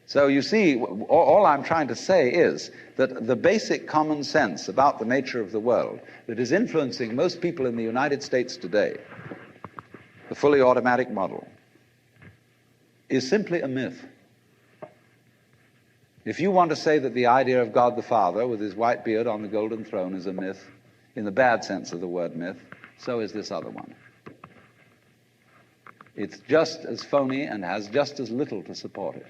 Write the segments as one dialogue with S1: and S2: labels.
S1: So you see, all I'm trying to say is that the basic common sense about the nature of the world that is influencing most people in the United States today, the fully automatic model, is simply a myth. If you want to say that the idea of God the Father with his white beard on the golden throne is a myth, in the bad sense of the word myth, so is this other one. It's just as phony and has just as little to support it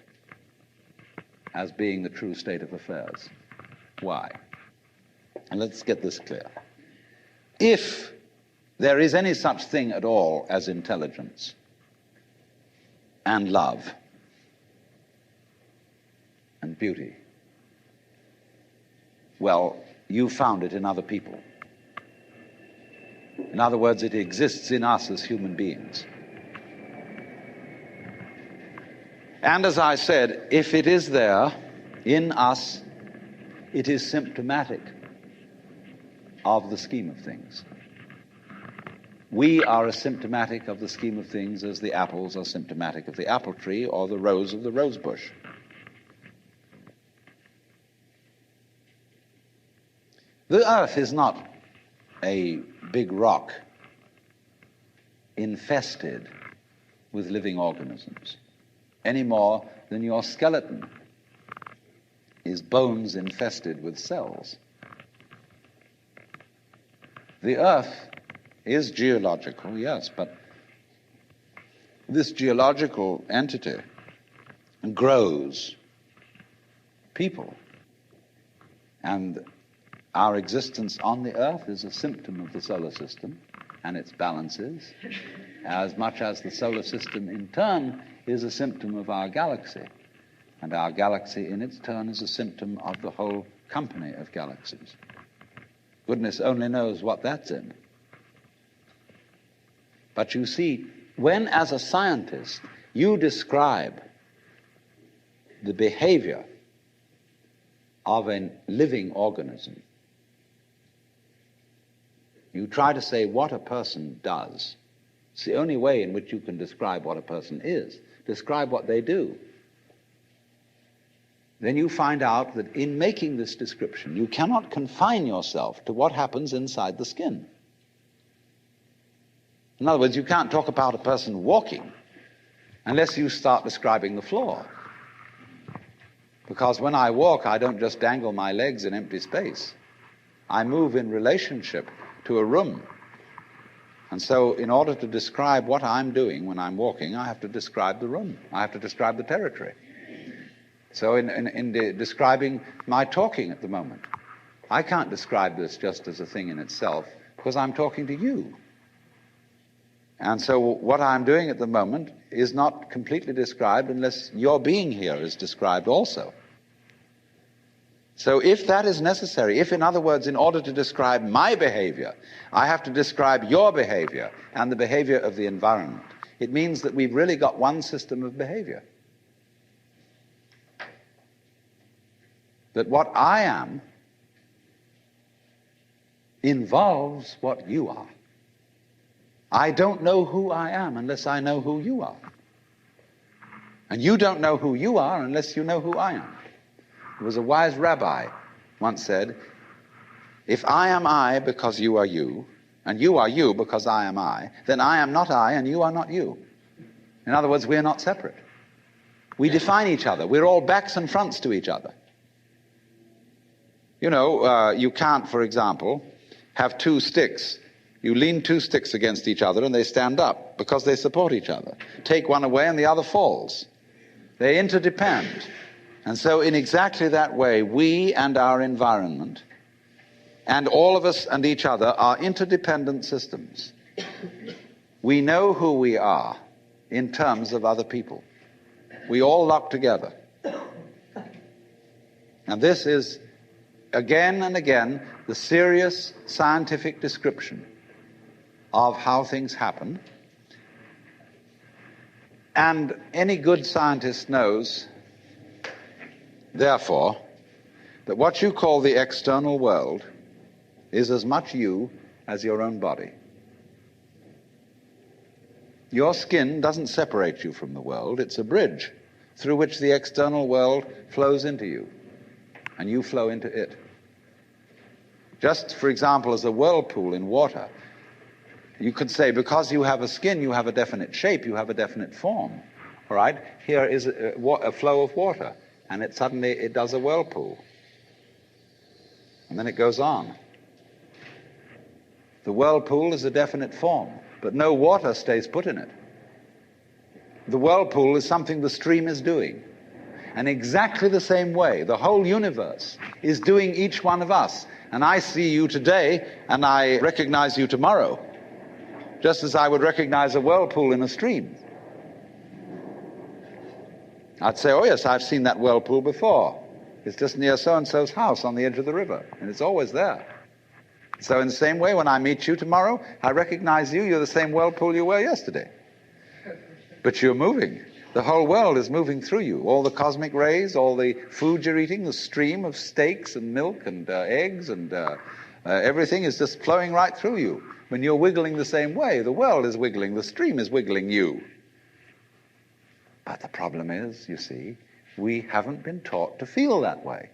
S1: as being the true state of affairs. Why? And let's get this clear. If there is any such thing at all as intelligence and love and beauty, well, you found it in other people. In other words, it exists in us as human beings. And as I said, if it is there in us, it is symptomatic of the scheme of things. We are as symptomatic of the scheme of things as the apples are symptomatic of the apple tree or the rose of the rose bush. The earth is not a big rock infested with living organisms, any more than your skeleton is bones infested with cells. The earth is geological, yes, but this geological entity grows people. And our existence on the earth is a symptom of the solar system and its balances, as much as the solar system in turn is a symptom of our galaxy. And our galaxy in its turn is a symptom of the whole company of galaxies. Goodness only knows what that's in. But you see, when as a scientist you describe the behavior of a living organism, you try to say what a person does. It's the only way in which you can describe what a person is. Describe what they do. Then you find out that in making this description, you cannot confine yourself to what happens inside the skin. In other words, you can't talk about a person walking unless you start describing the floor. Because when I walk, I don't just dangle my legs in empty space. I move in relationship to a room. And so in order to describe what I'm doing when I'm walking, I have to describe the room. I have to describe the territory. So in describing my talking at the moment, I can't describe this just as a thing in itself because I'm talking to you. And so what I'm doing at the moment is not completely described unless your being here is described also. So if that is necessary, if in other words, in order to describe my behavior, I have to describe your behavior and the behavior of the environment, it means that we've really got one system of behavior. That what I am involves what you are. I don't know who I am unless I know who you are. And you don't know who you are unless you know who I am. There was a wise rabbi once said, if I am I because you are you, and you are you because I am I, then I am not I and you are not you. In other words, we are not separate. We define each other. We're all backs and fronts to each other. You know, you can't, for example, have two sticks. You lean two sticks against each other and they stand up because they support each other. Take one away and the other falls. They interdepend. And so in exactly that way, we and our environment and all of us and each other are interdependent systems. We know who we are in terms of other people. We all lock together. And this is, again and again, the serious scientific description of how things happen. And any good scientist knows, therefore, that what you call the external world is as much you as your own body. Your skin doesn't separate you from the world, it's a bridge through which the external world flows into you, and you flow into it. Just, for example, as a whirlpool in water, you could say, because you have a skin, you have a definite shape, you have a definite form. All right? Here is a flow of water, and it does a whirlpool. And then it goes on. The whirlpool is a definite form, but no water stays put in it. The whirlpool is something the stream is doing. And exactly the same way, the whole universe is doing each one of us. And I see you today, and I recognize you tomorrow, just as I would recognize a whirlpool in a stream. I'd say, oh yes, I've seen that whirlpool before. It's just near so-and-so's house on the edge of the river, and it's always there. So in the same way, when I meet you tomorrow, I recognize you, you're the same whirlpool you were yesterday. But you're moving. The whole world is moving through you. All the cosmic rays, all the food you're eating, the stream of steaks and milk and eggs and everything is just flowing right through you. When you're wiggling the same way, the world is wiggling, the stream is wiggling you. But the problem is, you see, we haven't been taught to feel that way.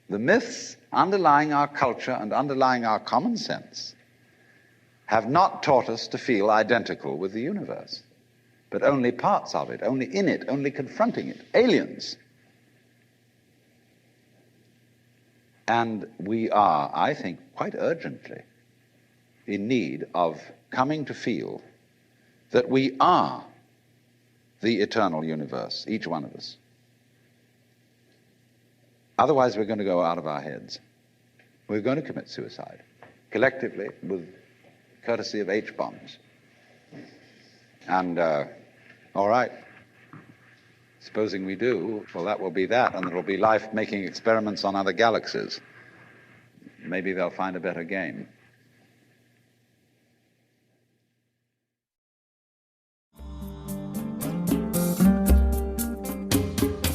S1: The myths underlying our culture and underlying our common sense have not taught us to feel identical with the universe, but only parts of it, only in it, only confronting it, aliens. And we are, I think, quite urgently in need of coming to feel that we are the eternal universe, each one of us. Otherwise, we're going to go out of our heads. We're going to commit suicide, collectively, with courtesy of H-bombs. And, all right, supposing we do, well, that will be that, and there will be life making experiments on other galaxies. Maybe they'll find a better game.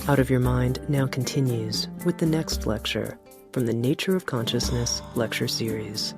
S2: Out of Your Mind now continues with the next lecture from the Nature of Consciousness lecture series.